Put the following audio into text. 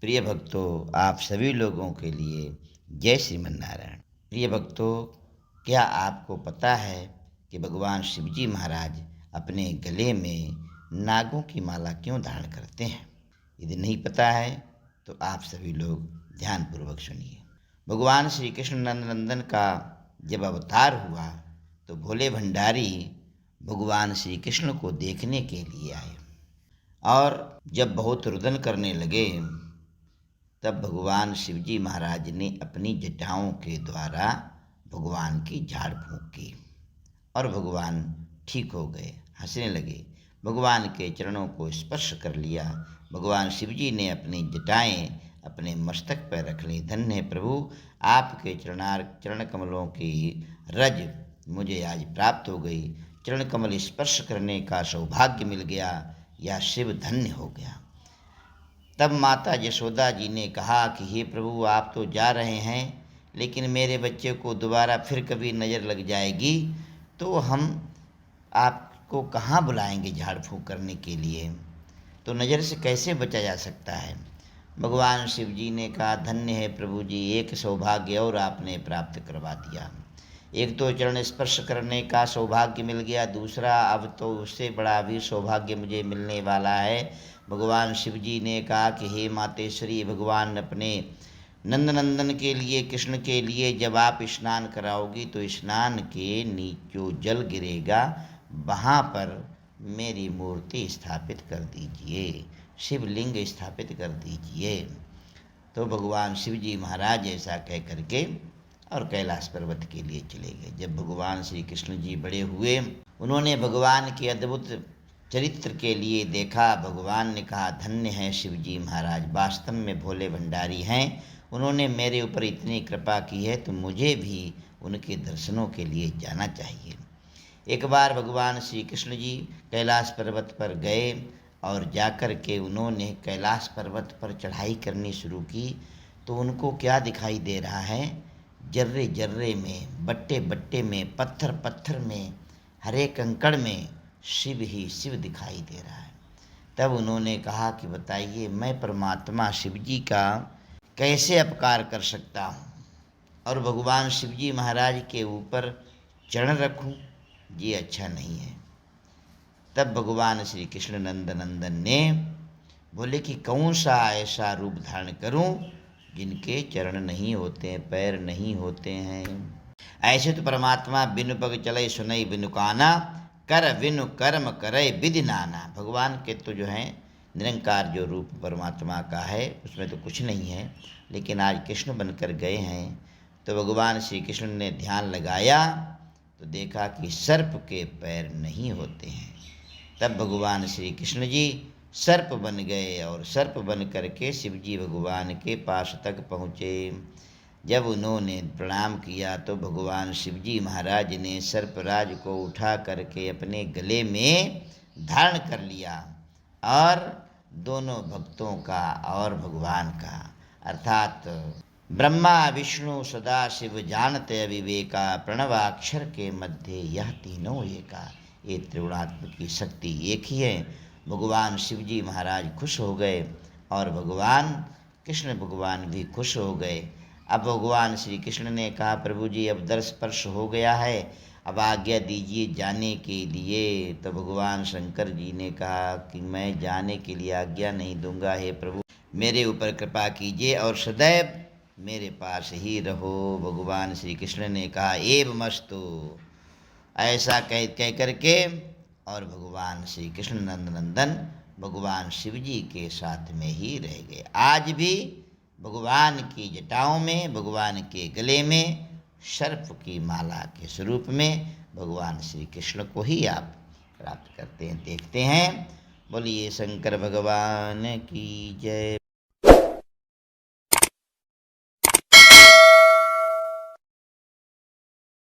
प्रिय भक्तों, आप सभी लोगों के लिए जय श्रीमन नारायण। प्रिय भक्तों, क्या आपको पता है कि भगवान शिवजी महाराज अपने गले में नागों की माला क्यों धारण करते हैं? यदि नहीं पता है तो आप सभी लोग ध्यानपूर्वक सुनिए। भगवान श्री कृष्ण नंदन का जब अवतार हुआ तो भोले भंडारी भगवान श्री कृष्ण को देखने के लिए आए और जब बहुत रुदन करने लगे तब भगवान शिवजी महाराज ने अपनी जटाओं के द्वारा भगवान की झाड़ फूंक की और भगवान ठीक हो गए, हंसने लगे। भगवान के चरणों को स्पर्श कर लिया। भगवान शिवजी ने अपनी जटाएं अपने मस्तक पर रख ली। धन्य है प्रभु, आपके चरण कमलों की रज मुझे आज प्राप्त हो गई। चरण कमल स्पर्श करने का सौभाग्य मिल गया, यह शिव धन्य हो गया। तब माता यशोदा जी ने कहा कि हे प्रभु, आप तो जा रहे हैं, लेकिन मेरे बच्चे को दोबारा फिर कभी नज़र लग जाएगी तो हम आपको कहाँ बुलाएंगे झाड़ फूँक करने के लिए, तो नज़र से कैसे बचा जा सकता है? भगवान शिव जी ने कहा, धन्य है प्रभु जी, एक सौभाग्य और आपने प्राप्त करवा दिया। एक तो चरण स्पर्श करने का सौभाग्य मिल गया, दूसरा अब तो उससे बड़ा भी सौभाग्य मुझे मिलने वाला है। भगवान शिव जी ने कहा कि हे मातेश्वरी, भगवान अपने नंदनंदन के लिए, कृष्ण के लिए जब आप स्नान कराओगी तो स्नान के नीचे जो जल गिरेगा वहाँ पर मेरी मूर्ति स्थापित कर दीजिए, शिवलिंग स्थापित कर दीजिए। तो भगवान शिव जी महाराज ऐसा कह करके और कैलाश पर्वत के लिए चले गए। जब भगवान श्री कृष्ण जी बड़े हुए, उन्होंने भगवान के अद्भुत चरित्र के लिए देखा। भगवान ने कहा, धन्य है शिव जी महाराज, वास्तव में भोले भंडारी हैं। उन्होंने मेरे ऊपर इतनी कृपा की है तो मुझे भी उनके दर्शनों के लिए जाना चाहिए। एक बार भगवान श्री कृष्ण जी कैलाश पर्वत पर गए और जाकर के उन्होंने कैलाश पर्वत पर चढ़ाई करनी शुरू की तो उनको क्या दिखाई दे रहा है? जर्रे जर्रे में, बट्टे बट्टे में, पत्थर पत्थर में, हरे कंकड़ में शिव ही शिव दिखाई दे रहा है। तब उन्होंने कहा कि बताइए, मैं परमात्मा शिव जी का कैसे अपकार कर सकता हूँ और भगवान शिव जी महाराज के ऊपर चरण रखूँ? ये अच्छा नहीं है। तब भगवान श्री कृष्ण नंदन ने बोले कि कौन सा ऐसा रूप धारण करूं जिनके चरण नहीं होते हैं, पैर नहीं होते हैं। ऐसे तो परमात्मा बिनु पग चले सुनई बिनु काना, कर बिनु कर्म करे विधि नाना। भगवान के तो जो है निरंकार जो रूप परमात्मा का है उसमें तो कुछ नहीं है, लेकिन आज कृष्ण बनकर गए हैं। तो भगवान श्री कृष्ण ने ध्यान लगाया तो देखा कि सर्प के पैर नहीं होते हैं। तब भगवान श्री कृष्ण जी सर्प बन गए और सर्प बन करके शिव जी भगवान के पास तक पहुँचे। जब उन्होंने प्रणाम किया तो भगवान शिव जी महाराज ने सर्पराज को उठा करके अपने गले में धारण कर लिया और दोनों भक्तों का और भगवान का, अर्थात ब्रह्मा विष्णु सदा शिव जानते अविवेका, प्रणवाक्षर के मध्य यह तीनों एका। ये त्रिगुणात्मक की शक्ति एक ही है। भगवान शिव जी महाराज खुश हो गए और भगवान कृष्ण भगवान भी खुश हो गए। अब भगवान श्री कृष्ण ने कहा, प्रभु जी अब दर्श स्पर्श हो गया है, अब आज्ञा दीजिए जाने के लिए। तो भगवान शंकर जी ने कहा कि मैं जाने के लिए आज्ञा नहीं दूंगा। हे प्रभु, मेरे ऊपर कृपा कीजिए और सदैव मेरे पास ही रहो। भगवान श्री कृष्ण ने कहा, एवमस्तु। ऐसा कह करके और भगवान श्री कृष्ण नंदन भगवान शिव जी के साथ में ही रह गए। आज भी भगवान की जटाओं में, भगवान के गले में सर्प की माला के स्वरूप में भगवान श्री कृष्ण को ही आप प्राप्त करते हैं, देखते हैं। बोलिए शंकर भगवान की जय,